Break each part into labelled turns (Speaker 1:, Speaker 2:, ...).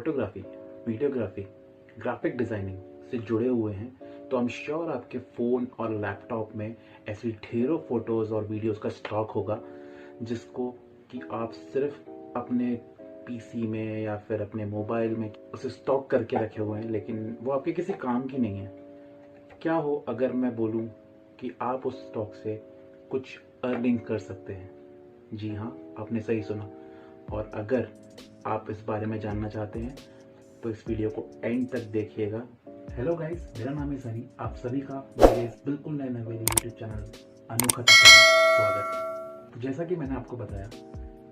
Speaker 1: Photography, videography, graphic designing से जुड़े हुए हैं तो आई एम श्योर आपके फ़ोन और लैपटॉप में ऐसी ढेरों फ़ोटोज़ और वीडियोज़ का स्टॉक होगा जिसको कि आप सिर्फ अपने पीसी में या फिर अपने मोबाइल में उसे स्टॉक करके रखे हुए हैं, लेकिन वो आपके किसी काम की नहीं है। क्या हो अगर मैं बोलूं कि आप उस स्टॉक से कुछ अर्निंग कर सकते हैं? जी हाँ, आपने सही सुना। और अगर आप इस बारे में जानना चाहते हैं तो इस वीडियो को एंड तक देखिएगा। हेलो गाइस, मेरा नाम है सनी। आप सभी का मेरे इस बिल्कुल नए मेरे यूट्यूब चैनल अनोखा में स्वागत। तो जैसा कि मैंने आपको बताया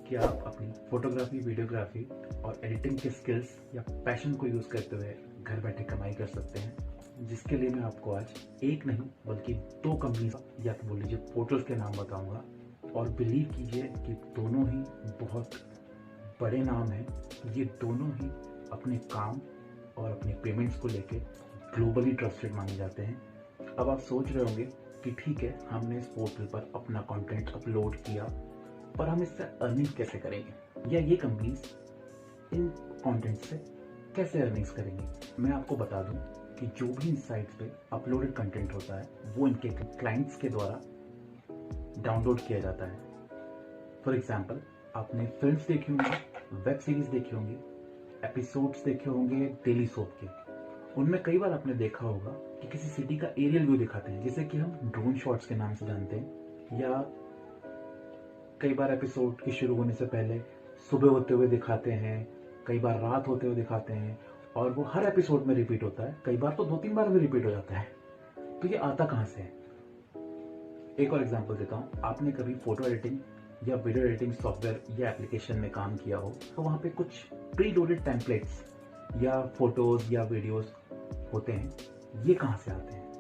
Speaker 1: कि आप अपनी फोटोग्राफी, वीडियोग्राफी और एडिटिंग के स्किल्स या पैशन को यूज़ करते हुए घर बैठे कमाई कर सकते हैं, जिसके लिए मैं आपको आज एक नहीं बल्कि दो कंपनी या तो बोल लीजिए पोर्टल्स के नाम बताऊंगा। और बिलीव कीजिए कि दोनों ही बहुत बड़े नाम हैं। ये दोनों ही अपने काम और अपने पेमेंट्स को लेके ग्लोबली ट्रस्टेड माने जाते हैं। अब आप सोच रहे होंगे कि ठीक है, हमने इस पोर्टल पर अपना कंटेंट अपलोड किया, पर हम इससे अर्निंग कैसे करेंगे, या ये कंपनीज इन कंटेंट से कैसे अर्निंग्स करेंगी? मैं आपको बता दूं कि जो भी इन साइट्स पे अपलोडेड कंटेंट होता है वो इनके क्लाइंट्स के द्वारा डाउनलोड किया जाता है। फॉर एग्जाम्पल, आपने फिल्म्स देखी होंगी, वेब सीरीज देखी होंगी, एपिसोड्स देखे होंगे डेली सोप के। उनमें कई बार आपने देखा होगा कि किसी सिटी का एरियल व्यू दिखाते हैं, जिसे कि हम ड्रोन शॉट्स के नाम से जानते हैं, या कई बार एपिसोड के शुरू होने से पहले सुबह होते हुए दिखाते हैं, कई बार रात होते हुए दिखाते हैं, और वो हर एपिसोड में रिपीट होता है। कई बार तो 2-3 बार भी रिपीट हो जाता है। तो ये आता कहाँ से है? एक और एग्जांपल देता हूँ। आपने कभी फोटो एडिटिंग या वीडियो एडिटिंग सॉफ्टवेयर या एप्लीकेशन में काम किया हो तो वहाँ पे कुछ प्री लोडेड टेम्पलेट्स या फोटोज या वीडियोस होते हैं। ये कहाँ से आते हैं?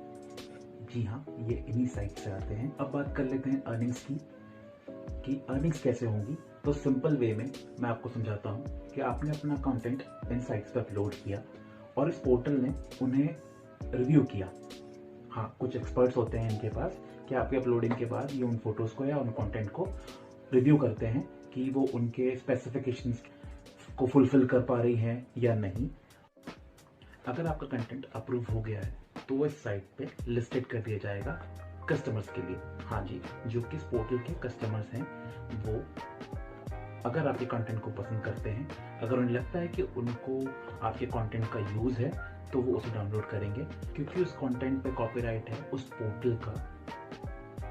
Speaker 1: जी हाँ, ये इन्हीं साइट से आते हैं। अब बात कर लेते हैं अर्निंग्स की, कि अर्निंग्स कैसे होंगी। तो सिंपल वे में मैं आपको समझाता हूँ कि आपने अपना कंटेंट इन साइट्स पर अपलोड किया और इस पोर्टल ने उन्हें रिव्यू किया। हाँ, कुछ एक्सपर्ट्स होते हैं इनके पास कि आपके अपलोडिंग के बाद ये उन फोटोज़ को या उन कंटेंट को रिव्यू करते हैं कि वो उनके स्पेसिफिकेशंस को फुलफिल कर पा रही हैं या नहीं। अगर आपका कंटेंट अप्रूव हो गया है तो वो इस साइट पे लिस्टेड कर दिया जाएगा कस्टमर्स के लिए। हाँ जी, जो कि इस पोर्टल के कस्टमर्स हैं, वो अगर आपके कंटेंट को पसंद करते हैं, अगर उन्हें लगता है कि उनको आपके कंटेंट का यूज़ है, तो वो उसे डाउनलोड करेंगे। क्योंकि उस कंटेंट पे कॉपीराइट है उस पोर्टल का,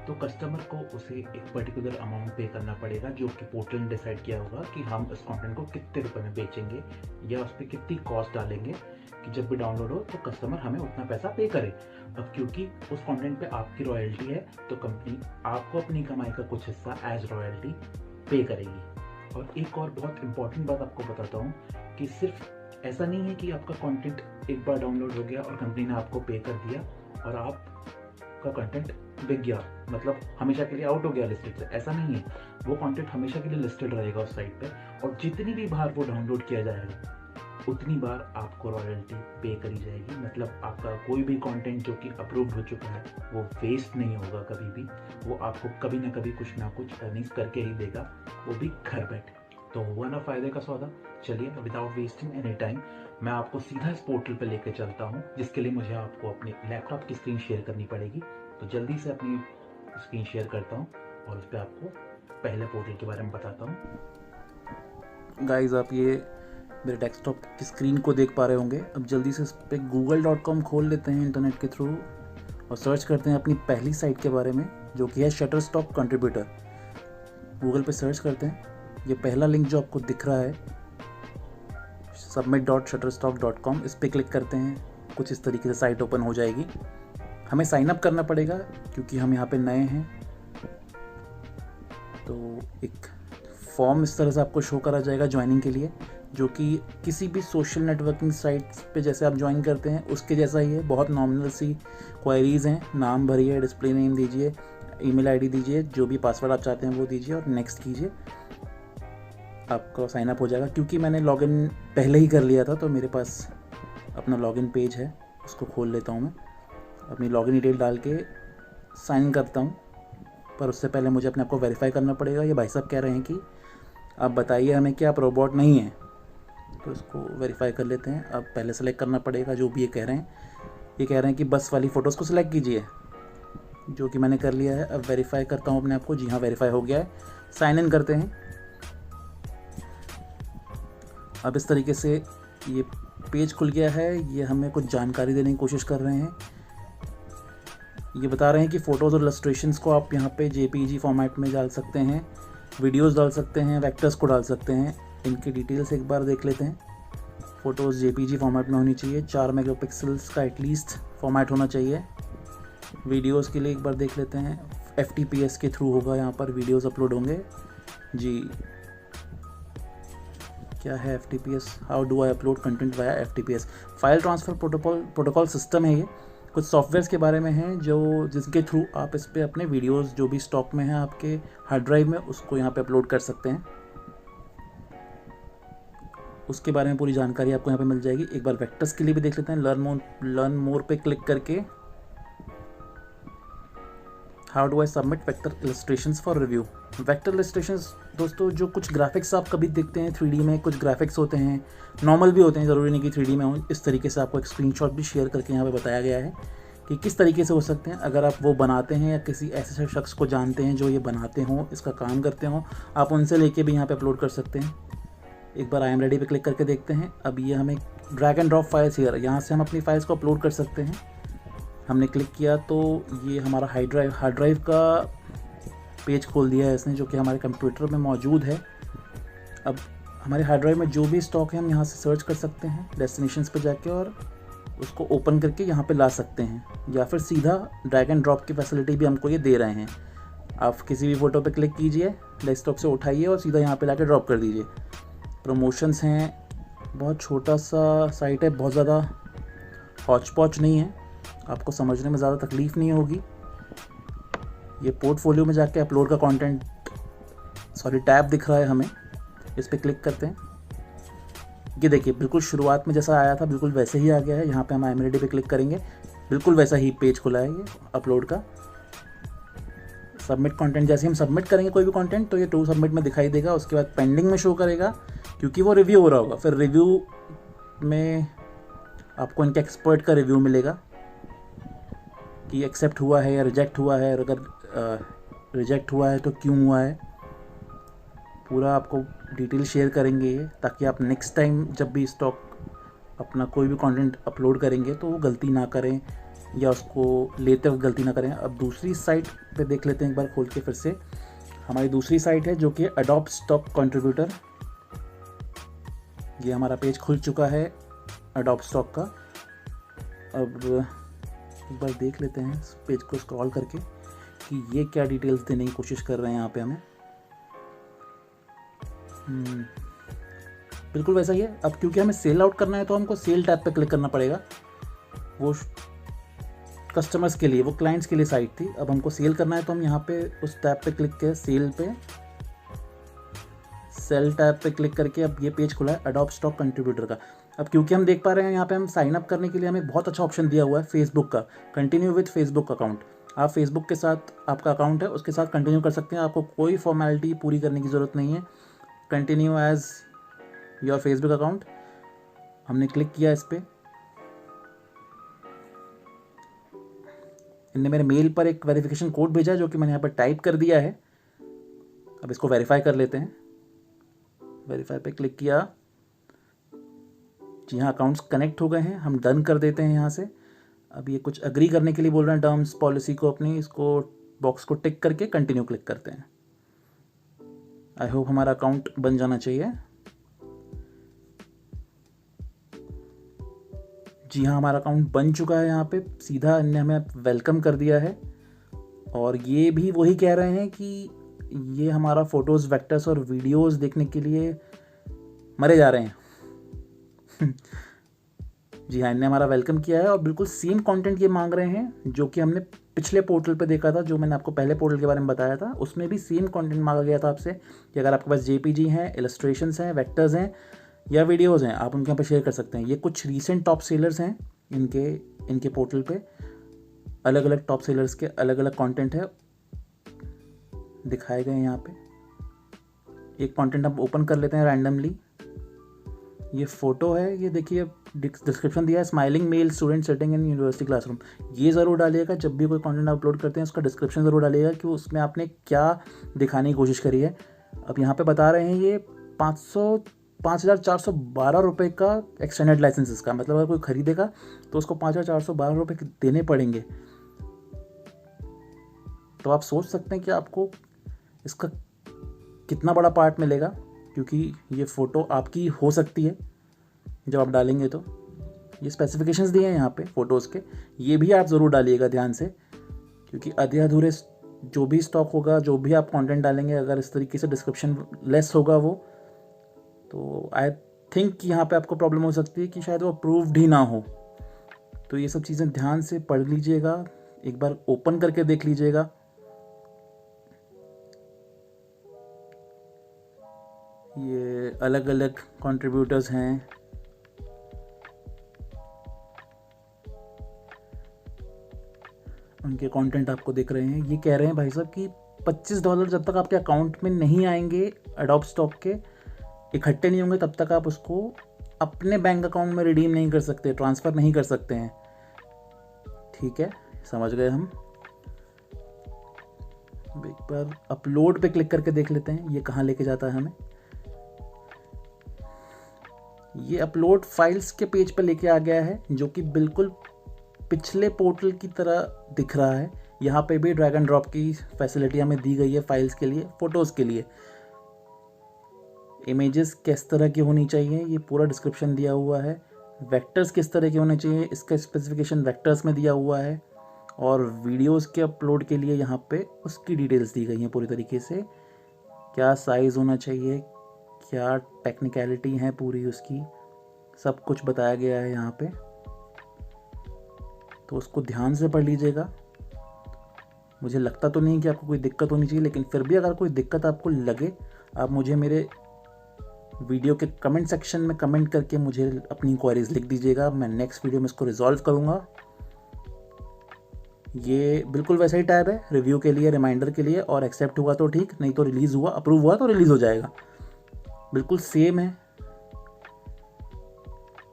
Speaker 1: तो कस्टमर को उसे एक पर्टिकुलर अमाउंट पे करना पड़ेगा, जो कि पोर्टल ने डिसाइड किया होगा कि हम इस कंटेंट को कितने रुपए में बेचेंगे या उस पर कितनी कॉस्ट डालेंगे कि जब भी डाउनलोड हो तो कस्टमर हमें उतना पैसा पे करे। अब क्योंकि उस कंटेंट पे आपकी रॉयल्टी है, तो कंपनी आपको अपनी कमाई का कुछ हिस्सा एज रॉयल्टी पे करेगी। और एक और बहुत इंपॉर्टेंट बात आपको बताता हूँ कि सिर्फ ऐसा नहीं है कि आपका कंटेंट एक बार डाउनलोड हो गया और कंपनी ने आपको पे कर दिया और आपका कंटेंट बिक गया, मतलब हमेशा के लिए आउट हो गया लिस्टेड से। ऐसा नहीं है, वो कंटेंट हमेशा के लिए लिस्टेड रहेगा उस साइट पे, और जितनी भी बार वो डाउनलोड किया जाएगा उतनी बार आपको रॉयल्टी पे करी जाएगी। मतलब आपका कोई भी कंटेंट जो कि अप्रूव्ड हो चुका है वो वेस्ट नहीं होगा कभी भी। वो आपको कभी ना कभी कुछ ना कुछ अर्निंग्स करके ही देगा, वो भी घर बैठे। तो हुआ ना फायदे का सौदा। चलिए, विदाउट वेस्टिंग एनी टाइम मैं आपको सीधा इस पोर्टल पे लेकर चलता हूँ, जिसके लिए मुझे आपको अपने लैपटॉप की स्क्रीन शेयर करनी पड़ेगी। तो जल्दी से अपनी स्क्रीन शेयर करता हूँ और उस पर आपको पहले पोर्टल के बारे में बताता हूँ। गाइज, आप ये मेरे डेस्कटॉप की स्क्रीन को देख पा रहे होंगे। अब जल्दी से इस पर google.com खोल लेते हैं इंटरनेट के थ्रू और सर्च करते हैं अपनी पहली साइट के बारे में, जो कि है शटरस्टॉक कंट्रीब्यूटर। गूगल पे सर्च करते हैं। ये पहला लिंक जो आपको दिख रहा है submit.shutterstock.com, इस पर क्लिक करते हैं। कुछ इस तरीके से साइट ओपन हो जाएगी। हमें साइन अप करना पड़ेगा क्योंकि हम यहाँ पे नए हैं। तो एक फॉर्म इस तरह से आपको शो करा जाएगा ज्वाइनिंग के लिए, जो कि किसी भी सोशल नेटवर्किंग साइट्स पे जैसे आप ज्वाइन करते हैं उसके जैसा ही है। बहुत नॉमिनल सी क्वेरीज हैं। नाम भरिए, डिस्प्ले नेम दीजिए, ईमेल आईडी दीजिए, जो भी पासवर्ड आप चाहते हैं वो दीजिए और नेक्स्ट कीजिए। आपका साइन अप हो जाएगा। क्योंकि मैंने लॉगिन पहले ही कर लिया था तो मेरे पास अपना लॉगिन पेज है, उसको खोल लेता हूँ। मैं अपनी लॉगिन डिटेल डाल के साइन करता हूँ, पर उससे पहले मुझे अपने आप को वेरीफाई करना पड़ेगा। ये भाई साहब कह रहे हैं कि आप बताइए हमें कि आप रोबोट नहीं हैं। तो इसको वेरीफाई कर लेते हैं। अब पहले सेलेक्ट करना पड़ेगा जो भी ये कह रहे हैं। ये कह रहे हैं कि बस वाली फ़ोटोज़ को सिलेक्ट कीजिए, जो कि मैंने कर लिया है। अब वेरीफाई करता हूँ अपने आप को। जी हाँ, वेरीफाई हो गया है। साइन इन करते हैं। अब इस तरीके से ये पेज खुल गया है। ये हमें कुछ जानकारी देने की कोशिश कर रहे हैं। ये बता रहे हैं कि फ़ोटोज़ और इलस्ट्रेशंस को आप यहाँ पे JPEG फॉर्मेट में डाल सकते हैं, वीडियोस डाल सकते हैं, वेक्टर्स को डाल सकते हैं। इनकी डिटेल्स एक बार देख लेते हैं। फ़ोटोज़ JPEG फॉर्मेट में होनी चाहिए, 4 मेगापिक्सल्स का एटलीस्ट फॉर्मेट होना चाहिए। वीडियोस के लिए एक बार देख लेते हैं। FTPS के थ्रू होगा, यहाँ पर वीडियोस अपलोड होंगे। जी, क्या है FTPS? How do I upload content via FTPS? File transfer protocol system है। ये कुछ सॉफ्टवेयर्स के बारे में है जिसके थ्रू आप इस पर अपने वीडियोस जो भी स्टॉक में है आपके हार्ड ड्राइव में, उसको यहाँ पे अपलोड कर सकते हैं। उसके बारे में पूरी जानकारी आपको यहाँ पे मिल जाएगी। एक बार वेक्टर्स के लिए भी देख लेते हैं। लर्न मोर पे क्लिक करके how do I submit vector illustrations for review. Vector illustrations दोस्तों, जो कुछ ग्राफिक्स आप कभी देखते हैं 3D में, कुछ ग्राफिक्स होते हैं नॉर्मल भी होते हैं, ज़रूरी नहीं कि 3D में हो। इस तरीके से आपको एक स्क्रीनशॉट भी शेयर करके यहाँ पे बताया गया है कि किस तरीके से हो सकते हैं। अगर आप वो बनाते हैं या किसी ऐसे शख्स को जानते हैं जो ये बनाते हों, इसका काम करते हों, आप उनसे लेके भी यहाँ पे अपलोड कर सकते हैं। एक बार आई एम रेडी पे क्लिक करके देखते हैं। अब ये हमें drag and drop files here, यहाँ से हम अपनी फाइल्स को अपलोड कर सकते हैं। हमने क्लिक किया तो ये हमारा हार्ड ड्राइव का पेज खोल दिया है इसने, जो कि हमारे कंप्यूटर में मौजूद है। अब हमारे हार्ड ड्राइव में जो भी स्टॉक है हम यहाँ से सर्च कर सकते हैं डेस्टिनेशंस पे जाके, और उसको ओपन करके यहाँ पे ला सकते हैं, या फिर सीधा ड्रैग एंड ड्रॉप की फैसिलिटी भी हमको ये दे रहे हैं। आप किसी भी फ़ोटो पे क्लिक कीजिए, डेस्कटॉप से उठाइए और सीधा यहाँ पे लाके ड्रॉप कर दीजिए। प्रमोशंस हैं, बहुत छोटा सा साइट है, बहुत ज़्यादा हौच पौच नहीं है, आपको समझने में ज़्यादा तकलीफ़ नहीं होगी। ये पोर्टफोलियो में जाके अपलोड का कंटेंट टैब दिख रहा है हमें, इस पर क्लिक करते हैं। ये देखिए बिल्कुल शुरुआत में जैसा आया था बिल्कुल वैसे ही आ गया है। यहाँ पे हम IMReady पे क्लिक करेंगे, बिल्कुल वैसा ही पेज खुला है ये अपलोड का। सबमिट कंटेंट, जैसे हम सबमिट करेंगे कोई भी कंटेंट तो ये टू सबमिट में दिखाई देगा। उसके बाद पेंडिंग में शो करेगा, क्योंकि वो रिव्यू हो रहा होगा। फिर रिव्यू में आपको इनके एक्सपर्ट का रिव्यू मिलेगा कि एक्सेप्ट हुआ है या रिजेक्ट हुआ है, और अगर रिजेक्ट हुआ है तो क्यों हुआ है, पूरा आपको डिटेल शेयर करेंगे ये, ताकि आप नेक्स्ट टाइम जब भी स्टॉक अपना कोई भी कंटेंट अपलोड करेंगे तो वो गलती ना करें, या उसको लेते वक्त गलती ना करें। अब दूसरी साइट पे देख लेते हैं एक बार खोल के फिर से। हमारी दूसरी साइट है जो कि एडोब स्टॉक कंट्रीब्यूटर। ये हमारा पेज खुल चुका है एडोब स्टॉक का। अब एक बार देख लेते हैं इस पेज को स्क्रॉल करके कि ये क्या डिटेल्स देने की कोशिश कर रहे हैं यहाँ पे हमें। बिल्कुल वैसा ही है। अब क्योंकि हमें सेल आउट करना है तो हमको सेल टैब पे क्लिक करना पड़ेगा। वो कस्टमर्स के लिए, वो क्लाइंट्स के लिए साइट थी। अब हमको सेल करना है तो हम यहाँ पे उस टैब पे क्लिक किया, सेल पे, सेल टैब पे क्लिक करके अब ये पेज खुला है एडोब स्टॉक कंट्रीब्यूटर का। अब क्योंकि हम देख पा रहे हैं यहाँ पे हम साइन अप करने के लिए हमें बहुत अच्छा ऑप्शन दिया हुआ है फेसबुक का, कंटिन्यू विथ फेसबुक अकाउंट। आप फेसबुक के साथ आपका अकाउंट है उसके साथ कंटिन्यू कर सकते हैं, आपको कोई फॉर्मेलिटी पूरी करने की ज़रूरत नहीं है। Continue as your Facebook account, हमने क्लिक किया इस पर। इनने मेरे मेल पर एक वेरिफिकेशन कोड भेजा जो कि मैंने यहाँ पर टाइप कर दिया है। अब इसको वेरीफाई कर लेते हैं। वेरीफाई पे क्लिक किया, जी हाँ अकाउंट्स कनेक्ट हो गए हैं। हम डन कर देते हैं यहाँ से। अब ये कुछ अग्री करने के लिए बोल रहे हैं टर्म्स पॉलिसी को अपनी, इसको बॉक्स को टिक करके कंटिन्यू क्लिक करते हैं। आई होप हमारा अकाउंट बन जाना चाहिए। जी हाँ हमारा अकाउंट बन चुका है। यहाँ पे सीधा इनने हमें वेलकम कर दिया है, और ये भी वही कह रहे हैं कि ये हमारा फ़ोटोज़, वेक्टर्स और वीडियोज़ देखने के लिए मरे जा रहे हैं। जी हाँ इनने हमारा वेलकम किया है, और बिल्कुल सेम कंटेंट ये मांग रहे हैं जो कि हमने पिछले पोर्टल पे देखा था, जो मैंने आपको पहले पोर्टल के बारे में बताया था। उसमें भी सेम कंटेंट मांगा गया था आपसे कि अगर आपके पास JPG हैं, इलस्ट्रेशंस हैं, वेक्टर्स हैं या वीडियोज़ हैं, आप उनके यहाँ पे शेयर कर सकते हैं। ये कुछ रीसेंट टॉप सेलर्स हैं इनके पोर्टल पे। अलग अलग टॉप सेलर्स के अलग अलग कंटेंट है दिखाए गए हैं यहाँ पे। एक कंटेंट हम ओपन कर लेते हैं रैंडमली।
Speaker 2: ये फ़ोटो है, ये देखिए डिस्क्रिप्शन दिया है, smiling male student sitting in university classroom. ये ज़रूर डालिएगा जब भी कोई कंटेंट अपलोड करते हैं, उसका डिस्क्रिप्शन ज़रूर डालिएगा कि उसमें आपने क्या दिखाने की कोशिश करी है। अब यहाँ पे बता रहे हैं ये 5,412 रुपये का एक्सटेंडेड लाइसेंस इसका, मतलब अगर कोई ख़रीदेगा तो उसको 5,412 रुपये देने पड़ेंगे। तो आप सोच सकते हैं कि आपको इसका कितना बड़ा पार्ट मिलेगा, क्योंकि ये फ़ोटो आपकी हो सकती है जब आप डालेंगे। तो ये स्पेसिफिकेशंस दिए हैं यहाँ पे फ़ोटोज़ के, ये भी आप ज़रूर डालिएगा ध्यान से, क्योंकि आधे अधूरे जो भी स्टॉक होगा, जो भी आप कंटेंट डालेंगे, अगर इस तरीके से डिस्क्रिप्शन लेस होगा वो, तो आई थिंक यहाँ पे आपको प्रॉब्लम हो सकती है कि शायद वो अप्रूव्ड ही ना हो। तो ये सब चीज़ें ध्यान से पढ़ लीजिएगा, एक बार ओपन करके देख लीजिएगा। ये अलग अलग कंट्रीब्यूटर्स हैं, उनके कंटेंट आपको दिख रहे हैं। ये कह रहे हैं भाई साहब कि $25 जब तक आपके अकाउंट में नहीं आएंगे, एडोब स्टॉक के इकट्ठे नहीं होंगे, तब तक आप उसको अपने बैंक अकाउंट में रिडीम नहीं कर सकते, ट्रांसफ़र नहीं कर सकते हैं। ठीक है, समझ गए हम। एक बार अपलोड पे क्लिक करके देख लेते हैं ये कहाँ लेके जाता है हमें। ये अपलोड फाइल्स के पेज पे लेके आ गया है, जो कि बिल्कुल पिछले पोर्टल की तरह दिख रहा है। यहाँ पे भी ड्रैग एंड ड्रॉप की फैसिलिटी हमें दी गई है फाइल्स के लिए, फ़ोटोज़ के लिए। इमेजेस किस तरह की होनी चाहिए ये पूरा डिस्क्रिप्शन दिया हुआ है। वेक्टर्स किस तरह के होने चाहिए इसका स्पेसिफिकेशन वेक्टर्स में दिया हुआ है। और वीडियोस के अपलोड के लिए यहाँ पे उसकी डिटेल्स दी गई हैं पूरी तरीके से, क्या साइज़ होना चाहिए, क्या टेक्निकलिटी है पूरी उसकी, सब कुछ बताया गया है यहाँ पे। तो उसको ध्यान से पढ़ लीजिएगा। मुझे लगता तो नहीं कि आपको कोई दिक्कत होनी चाहिए, लेकिन फिर भी अगर कोई दिक्कत आपको लगे, आप मुझे मेरे वीडियो के कमेंट सेक्शन में कमेंट करके मुझे अपनी इंक्वायरीज लिख दीजिएगा। मैं नेक्स्ट वीडियो में इसको रिजॉल्व करूँगा। ये बिल्कुल वैसा ही टैब है रिव्यू के लिए, रिमाइंडर के लिए, और एक्सेप्ट हुआ तो ठीक, नहीं तो रिलीज़ हुआ, अप्रूव हुआ तो रिलीज़ हो जाएगा। बिल्कुल सेम है।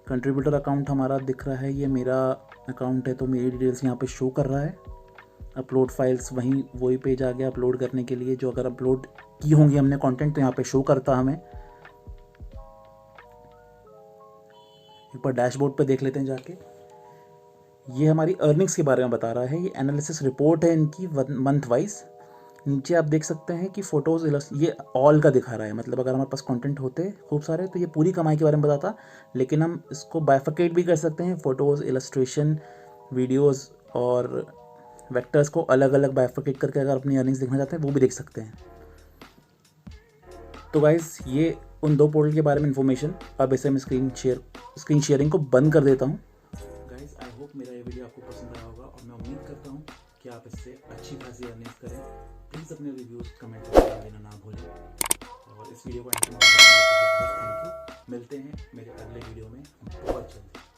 Speaker 2: कंट्रीब्यूटर अकाउंट हमारा दिख रहा है, ये मेरा अकाउंट है तो मेरी डिटेल्स यहाँ पे शो कर रहा है। अपलोड फाइल्स वही पेज आ गया अपलोड करने के लिए, जो अगर अपलोड की होंगी हमने कंटेंट तो यहाँ पे शो करता हमें। एक बार डैशबोर्ड पे देख लेते हैं जाके। ये हमारी अर्निंग्स के बारे में बता रहा है। ये एनालिसिस रिपोर्ट है इनकी मंथ वाइज। नीचे आप देख सकते हैं कि फ़ोटोज़ ये ऑल का दिखा रहा है, मतलब अगर हमारे पास कंटेंट होते खूब सारे तो ये पूरी कमाई के बारे में बताता, लेकिन हम इसको बाइफिकेट भी कर सकते हैं। फ़ोटोज़, इलस्ट्रेशन, वीडियोज़ और वेक्टर्स को अलग अलग बाइफिकेट करके अगर अपनी अर्निंग्स देखना चाहते हैं वो भी देख सकते हैं। तो गाइज़ ये उन दो पोर्टल के बारे में इन्फॉर्मेशन। अब इसे मैं स्क्रीन शेयरिंग को बंद कर देता हूँ। गाइज़ आई होप मेरा ये वीडियो आपको पसंद आया होगा, और मैं उम्मीद करता हूँ कि आप इससे अच्छी खासी अर्निंग्स करें। प्लीज़ अपने रिव्यूज़ कमेंट करके देना ना भूलें, और इस वीडियो को एंड में बहुत थैंक यू। मिलते हैं मेरे अगले वीडियो में बहुत जल्दी।